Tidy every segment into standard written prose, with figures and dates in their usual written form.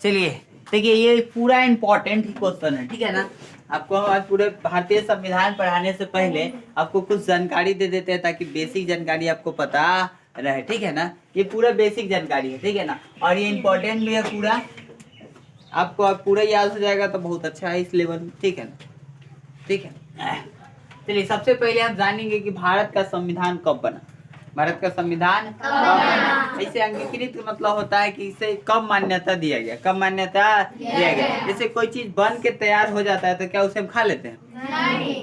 चलिए देखिए, ये पूरा इम्पोर्टेंट ही क्वेश्चन है, ठीक है ना। आपको आज पूरे भारतीय संविधान पढ़ाने से पहले आपको कुछ जानकारी दे देते हैं ताकि बेसिक जानकारी आपको पता रहे, ठीक है ना। ये पूरा बेसिक जानकारी है, ठीक है ना, और ये इम्पोर्टेंट भी है पूरा। आपको अब पूरा याद हो जाएगा तो बहुत अच्छा है इस लेवल में, ठीक है ना। ठीक है, चलिए सबसे पहले हम जानेंगे कि भारत का संविधान कब बना। भारत का संविधान कब बना। इसे अंगीकृत मतलब होता है कि इसे कब मान्यता दिया गया, कब मान्यता दिया गया। जैसे कोई चीज बन के तैयार हो जाता है तो क्या उसे हम खा लेते हैं?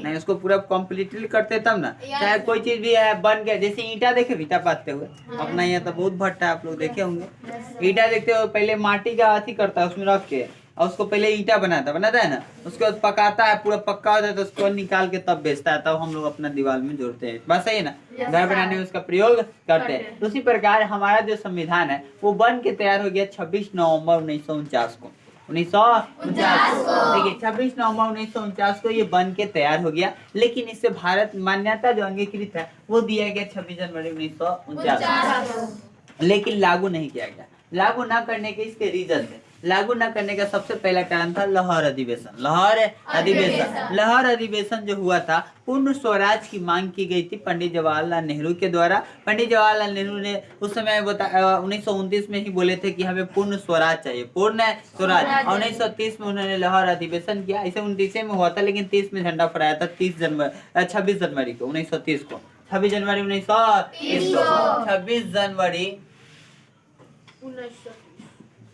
नहीं, उसको पूरा कम्प्लीटली करते तब ना। चाहे कोई चीज भी है बन गया, जैसे ईंटा देखे, ईंटा पाते हुए अपना यहाँ तो बहुत भट्टा है, आप लोग देखे होंगे। ईंटा देखते हो, पहले माटी का अथी करता है उसमें रख के, और उसको पहले ईंटा बनाता है ना, उसके बाद पकाता है, पूरा पक्का होता है तो उसको निकाल के तब बेचता है, तब हम लोग अपना दीवार में जोड़ते हैं। बस सही है ना, घर बनाने में उसका प्रयोग करते हैं। तो उसी प्रकार हमारा जो संविधान है वो बन के तैयार हो गया 26 नवंबर 1949 को। 1949 देखिए 26 नवंबर 1949 को ये बन के तैयार हो गया। लेकिन इससे भारत मान्यता जो अंगीकृत है वो दिया गया 26 जनवरी 1949, लेकिन लागू नहीं किया गया। लागू न करने के इसके रीजन थे। लागू न करने का सबसे पहला कारण था लाहौर अधिवेशन। लाहौर अधिवेशन जो हुआ था, पूर्ण स्वराज की मांग की गई थी पंडित जवाहरलाल नेहरू के द्वारा। पंडित जवाहरलाल नेहरू ने उस समय 1929 में ही बोले थे कि हमें पूर्ण स्वराज चाहिए, पूर्ण स्वराज। और 1930 में उन्होंने लाहौर अधिवेशन किया। इसे 29 में हुआ था, लेकिन 30 में झंडा फहराया था 26 जनवरी को 1930 को। 26 जनवरी 1930 को, 26 जनवरी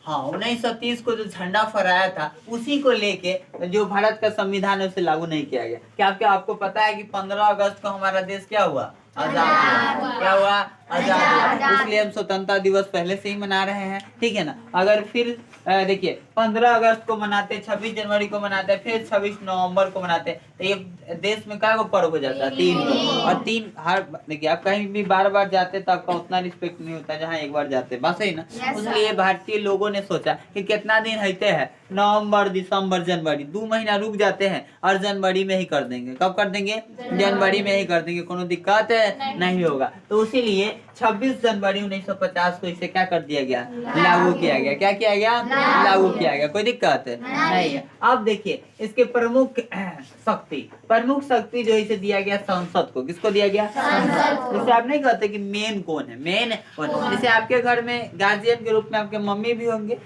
1930 को जो झंडा फहराया था, उसी को लेके जो भारत का संविधान है उसे लागू नहीं किया गया। क्या आपको पता है कि 15 अगस्त को हमारा देश क्या हुआ? आजाद हुआ। क्या हुआ? आजाद हुआ। इसलिए हम स्वतंत्रता दिवस पहले से ही मना रहे हैं, ठीक है ना। अगर फिर देखिए 15 अगस्त को मनाते, 26 जनवरी को मनाते, फिर 26 नवंबर को मनाते, तो ये देश में क्या पर्व हो जाता है? 3। और 3 हर देखिए, आप कहीं भी बार बार जाते तो आपका उतना रिस्पेक्ट नहीं होता जहाँ एक बार जाते, बस है ना। इसलिए भारतीय लोगों ने सोचा कि कितना दिन रहते हैं, नवंबर, दिसंबर, जनवरी, 2 महीना रुक जाते हैं और जनवरी में ही कर देंगे। कब कर देंगे? जनवरी में ही कर देंगे, कोनो दिक्कत नहीं होगा। तो इसीलिए 26 जनवरी 1950 को इसे क्या कर दिया गया? लागू किया गया। क्या किया गया? लागू किया गया। कोई दिक्कत नहीं है। अब देखिए इसके प्रमुख शक्ति जो इसे दिया गया संसद को। किसको दिया गया? संसद। जैसे आप नहीं कहते कि मेन कौन है, मेन कौन। जैसे आपके घर में गार्जियन के रूप में आपके मम्मी भी होंगे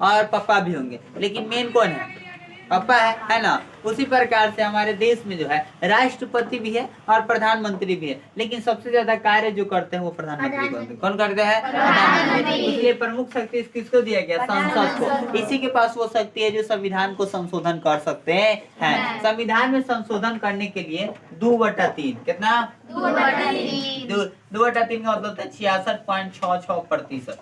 और पापा भी होंगे, लेकिन मेन कौन है? पापा है ना। उसी प्रकार से हमारे देश में जो है राष्ट्रपति भी है और प्रधानमंत्री भी है, लेकिन सबसे ज्यादा कार्य जो करते हैं वो प्रधानमंत्री करते हैं। कौन करते हैं? प्रधानमंत्री। इसलिए प्रमुख शक्ति किसको दिया गया? संसद को। इसी के पास वो शक्ति है जो संविधान को संशोधन कर सकते हैं। संविधान में संशोधन करने के लिए 2/3 कितना? 2/3 का मतलब 66.66%।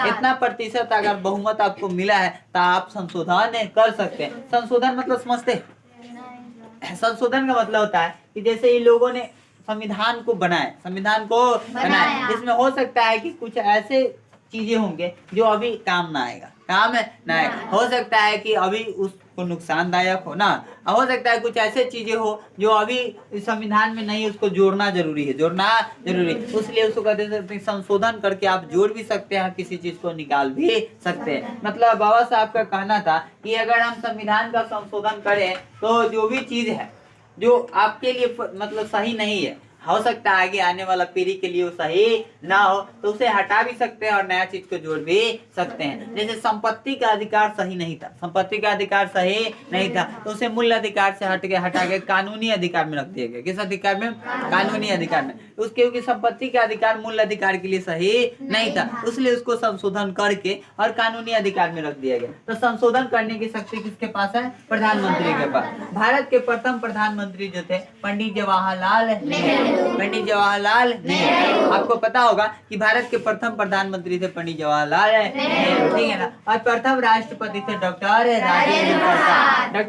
इतना प्रतिशत अगर बहुमत आपको मिला है तो आप संशोधन कर सकते हैं। संशोधन मतलब समझते हैं? संशोधन का मतलब होता है कि जैसे इन लोगों ने संविधान को बनाए, इसमें हो सकता है कि कुछ ऐसे चीजें होंगे जो अभी काम ना आएगा, हो सकता है कि अभी उसको नुकसानदायक हो ना, हो सकता है कुछ ऐसे चीजें हो जो अभी संविधान में नहीं, उसको जोड़ना जरूरी है, इसलिए उसको कहते हैं संशोधन करके आप जोड़ भी सकते हैं, किसी चीज को निकाल भी सकते हैं। मतलब बाबा साहब का कहना था कि अगर हम संविधान का संशोधन करें तो जो भी चीज है जो आपके लिए मतलब सही नहीं है, हो सकता है आगे आने वाला पीढ़ी के लिए वो सही ना हो, तो उसे हटा भी सकते हैं और नया चीज को जोड़ भी सकते हैं। जैसे संपत्ति का अधिकार सही नहीं था, तो उसे मूल अधिकार से हटा के कानूनी अधिकार में रख दिया गया। किस अधिकार में? कानूनी अधिकार में। क्योंकि संपत्ति का अधिकार मूल अधिकार के लिए सही नहीं था, इसलिए उसको संशोधन करके और कानूनी अधिकार में रख दिया गया। तो संशोधन करने की शक्ति किसके पास है? प्रधानमंत्री के पास। भारत के प्रथम प्रधानमंत्री जो थे पंडित जवाहरलाल नेहरू। आपको पता होगा कि भारत के प्रथम प्रधानमंत्री थे पंडित जवाहरलाल नेहरू, ठीक है ना। और प्रथम राष्ट्रपति थे डॉक्टर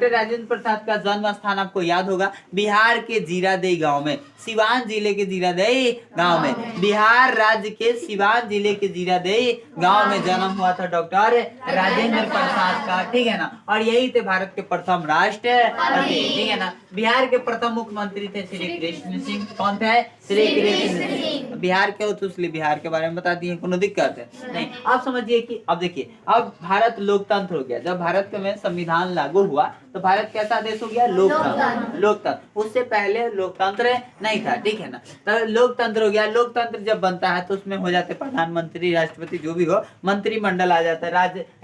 राजेंद्र प्रसाद का जन्म स्थान आपको याद होगा, बिहार के जीरादेई गांव में, सिवान जिले के जीरादेई गांव में, बिहार राज्य के सिवान जिले के जीरादेई गांव में जन्म हुआ था डॉक्टर राजेंद्र प्रसाद का, ठीक है ना। और यही थे भारत के प्रथम राष्ट्रपति, ठीक है ना। बिहार के प्रथम मुख्यमंत्री थे श्री कृष्ण सिंह। कौन कौन थे? श्री कृष्ण जी। बिहार के हो तो इसलिए बिहार के बारे में बता दिए, कोनो दिक्कत है नहीं। आप समझिए कि अब देखिए, अब भारत लोकतंत्र हो गया। जब भारत में संविधान लागू हुआ तो भारत कैसा देश हो गया? लोकतंत्र। लोकतंत्र, उससे पहले लोकतंत्र नहीं था, ठीक है ना। तो लोकतंत्र हो गया। लोकतंत्र जब बनता है तो उसमें हो जाते प्रधानमंत्री, राष्ट्रपति, जो भी हो, मंत्रिमंडल आ जाता है,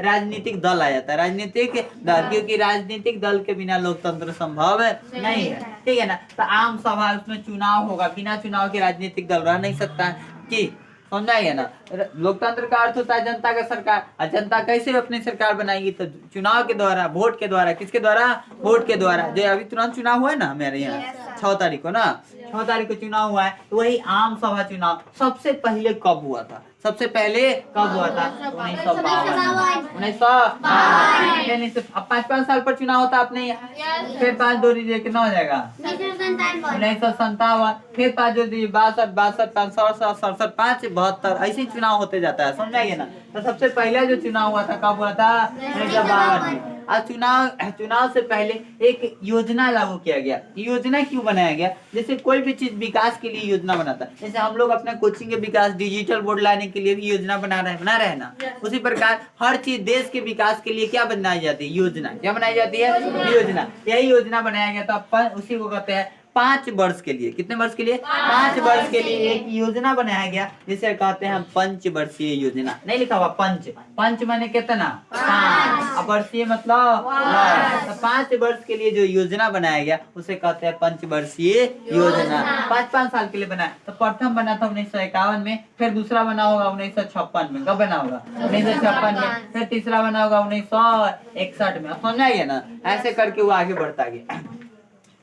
राजनीतिक दल आ जाता है, राजनीतिक दल, क्योंकि राजनीतिक दल के बिना लोकतंत्र संभव नहीं है, ठीक है ना। तो आम सभा, उसमें चुनाव होगा, बिना चुनाव के राजनीतिक दल रह नहीं सकता है, कि समझाइए ना। लोकतंत्र का अर्थ होता है जनता का सरकार। और जनता कैसे अपनी सरकार बनाएगी? तो चुनाव के द्वारा, वोट के द्वारा। किसके द्वारा? वोट के द्वारा। जो अभी तुरंत चुनाव हुआ है ना हमारे यहाँ 6 तारीख को ना, 6 तारीख को चुनाव हुआ है, तो वही आम सभा चुनाव सबसे पहले कब हुआ था? सबसे पहले कब हुआ था? 1952। अब 5-5 साल पर चुनाव होता अपने यहाँ। फिर 5 2 दीजिए, कितना हो जाएगा? 1957। फिर 5 2 दीजिए, 62, 62, 65, 67, 5, 72, ऐसे ही चुनाव होते जाता है, समझाइए ना। तो सबसे पहला जो चुनाव हुआ था कब हुआ था? 1952 में। और चुनाव से पहले एक योजना लागू किया गया। योजना क्यों बनाया गया? जैसे कोई भी चीज विकास के लिए योजना बनाता है, जैसे हम लोग अपने कोचिंग के विकास, डिजिटल बोर्ड लाने के लिए भी योजना बना रहे हैं ना। उसी प्रकार हर चीज देश के विकास के लिए क्या बनाई जाती है? योजना। क्या बनाई जाती है? योजना। यही योजना बनाया गया था, अपन उसी को कहते हैं 5 वर्ष के लिए। कितने वर्ष के लिए? 5 वर्ष के लिए एक योजना बनाया गया, जिसे कहते हैं पंचवर्षीय योजना। नहीं लिखा हुआ पंच? पंच माने कितना? 5। वर्षीय मतलब 5 वर्ष के लिए जो योजना बनाया गया उसे कहते हैं पंचवर्षीय योजना। 5-5 साल के लिए बनाया। तो प्रथम बना था 1951 में, फिर दूसरा बना होगा 1956 में। कब बना होगा? 1956 में। फिर तीसरा बना होगा 1961 में। समझाइए ना, ऐसे करके वो आगे बढ़ता गया।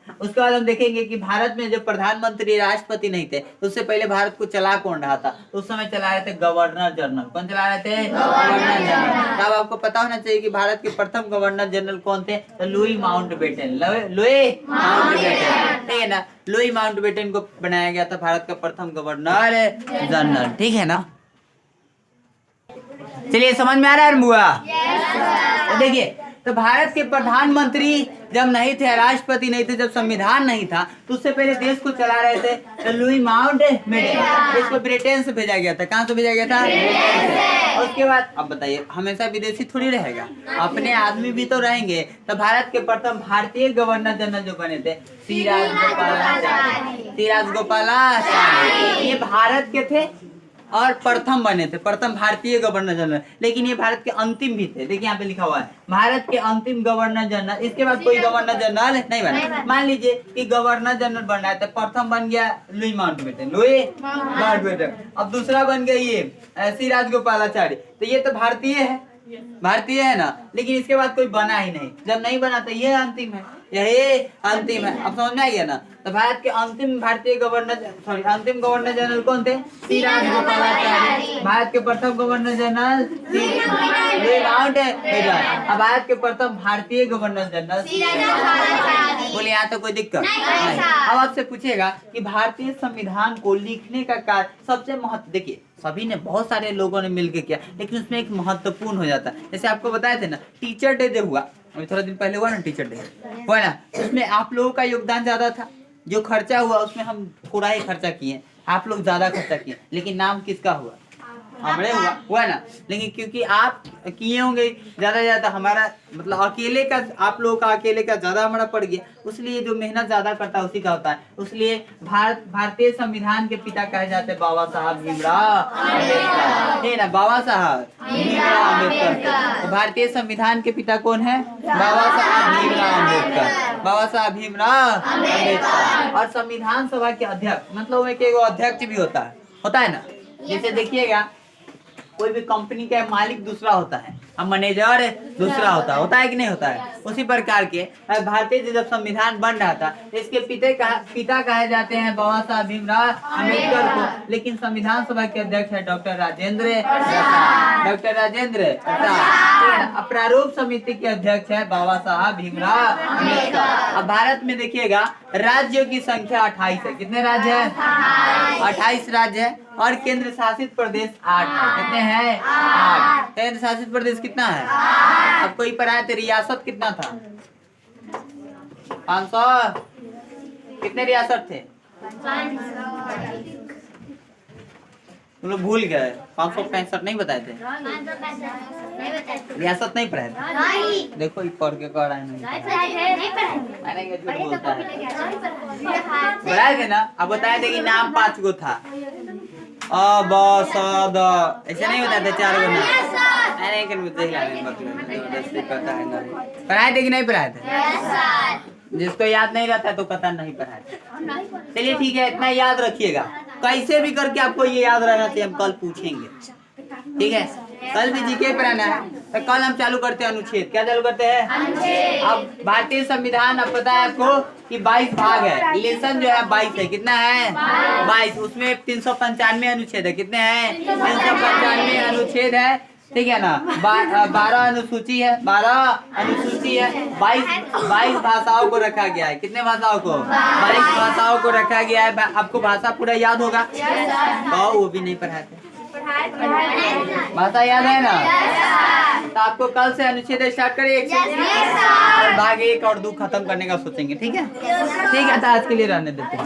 उसके बाद हम देखेंगे कि भारत में जब प्रधानमंत्री, राष्ट्रपति नहीं थे, तो उससे पहले भारत को चला कौन रहा था? तो उस समय चला रहे थे गवर्नर जनरल। कौन चला रहे थे? Governor general. तब आपको पता होना चाहिए कि भारत के प्रथम गवर्नर जनरल कौन थे? तो लुई माउंटबेटन। लुई माउंटबेटन, ठीक है ना। लुई माउंटबेटन को बनाया गया था भारत का प्रथम गवर्नर जनरल, ठीक है ना। चलिए, समझ में आ रहा है बुआ? तो देखिए, तो भारत के प्रधानमंत्री जब नहीं थे, राष्ट्रपति नहीं थे, जब संविधान नहीं था, तो उससे पहले देश को चला रहे थे लुई माउंटबेटन। इसको ब्रिटेन से भेजा गया था। कहाँ से भेजा गया था? और उसके बाद अब बताइए, हमेशा विदेशी थोड़ी रहेगा, अपने आदमी भी तो रहेंगे। तो भारत के प्रथम भारतीय गवर्नर जनरल जो बने थे, सिराज गोपालाचारी। ये भारत के थे और प्रथम बने थे, प्रथम भारतीय गवर्नर जनरल। लेकिन ये भारत के अंतिम भी थे। देखिए यहाँ पे लिखा हुआ है भारत के अंतिम गवर्नर जनरल। इसके बाद कोई गवर्नर जनरल नहीं बना। मान लीजिए कि गवर्नर जनरल बन रहा है, तो प्रथम बन गया लुई माउंटबेटन। अब दूसरा बन गया ये सिराज गोपालाचारी। तो ये तो भारतीय है, भारतीय है ना। लेकिन इसके बाद कोई बना ही नहीं। जब नहीं बना तो ये अंतिम है, यही अंतिम है। अब समझ में आ गया ना। तो भारत के अंतिम भारतीय अंतिम गवर्नर जनरल कौन थे? सिराज गोपालाचारी। भारत के प्रथम गवर्नर जनरल लुई माउंटबेटन। अब भारत के प्रथम भारतीय गवर्नर जनरल बोले। यहाँ तो कोई दिक्कत नहीं। अब आपसे पूछेगा कि भारतीय संविधान को लिखने का कार्य सबसे महत्व, देखिए सभी ने, बहुत सारे लोगों ने मिलकर किया, लेकिन उसमें एक महत्वपूर्ण हो जाता है। जैसे आपको बताए थे ना, टीचर डे हुआ अभी थोड़ा दिन पहले, हुआ ना टीचर डे, हुआ ना। उसमें आप लोगों का योगदान ज्यादा था। जो खर्चा हुआ उसमें हम थोड़ा ही खर्चा किए, आप लोग ज्यादा खर्चा किए। लेकिन नाम किसका हुआ? हमरे हुआ ना। लेकिन क्योंकि आप किए होंगे ज्यादा, हमारा मतलब अकेले का, आप लोगों का अकेले का ज्यादा हमारा पड़ गया, इसलिए जो मेहनत ज्यादा करता है उसी का होता है। इसलिए भारतीय संविधान के पिता कहे जाते हैं बाबा साहब भीमराव अम्बेडकर, है ना। बाबा साहब भीमराव अम्बेडकर। तो भारतीय संविधान के पिता कौन है? बाबा साहब भीमराव अम्बेडकर। बाबा साहब भीमराव अम्बेडकर। और संविधान सभा के अध्यक्ष, मतलब एक अध्यक्ष भी होता है ना। जैसे देखिएगा, कोई भी कंपनी का मालिक दूसरा होता है और मैनेजर दूसरा होता है कि नहीं होता है? उसी प्रकार के भारतीय जब संविधान बन रहा था, इसके पिता कहे जाते हैं बाबा साहब भीमराव अम्बेडकर को। लेकिन संविधान सभा के अध्यक्ष है डॉक्टर राजेंद्र प्रसाद। प्रारूप समिति के अध्यक्ष है बाबा साहब भीमराव अम्बेडकर। अब भारत में देखिएगा, राज्यों की संख्या 28 है। कितने राज्य है? 28 राज्य है। और केंद्र शासित प्रदेश 8 है। कितने हैं? 8। केंद्र शासित प्रदेश कितना है? अब कोई पर आए थे, रियासत कितना था? 500। कितने रियासत थे? तुम लोग भूल गए, 565 नहीं बताए थे? रियासत नहीं पढ़ाए थे? देखो ये पढ़ के कह रहा है नहीं मैंने ये झूठ बोलता है। पढ़ाए थे ना? अब बताए थे कि नाम 5 गो था, अ ब स द, ऐसे नहीं बताए थे 4 गो नाम? मैंने कि मुझे ही जबरदस्ती करता है ना। पढ़ाए थे कि नहीं पढ़ाए थे? जिसको याद नहीं रहता तो कतई नहीं पढ़ाए। चलिए ठीक है, इतना याद रखिएगा, कैसे भी करके आपको ये याद रहना चाहिए, हम कल पूछेंगे, ठीक है? कल भी जीके पढ़ाना है, तो कल हम चालू करते हैं अनुच्छेद। क्या चालू करते हैं? अब भारतीय संविधान, अब पता है आपको कि 22 भाग है, लेसन जो है 22 है। कितना है? 22। उसमें 395 अनुच्छेद है। कितने हैं? 395 अनुच्छेद है, ठीक है ना? 12 अनुसूची है, 12 अनुसूची है। 22 भाषाओं को रखा गया है। कितने भाषाओं को? 22 भाषाओं को रखा गया है। आपको भाषा पूरा याद होगा? तो वो भी नहीं पढ़ाए थे। भाषा याद है ना? तो आपको कल से अनुच्छेद स्टार्ट करें 1 और भाग 1 और 2 खत्म करने का सोचेंगे, ठीक है? ठीक है, तो आज के लिए रहने देते हैं।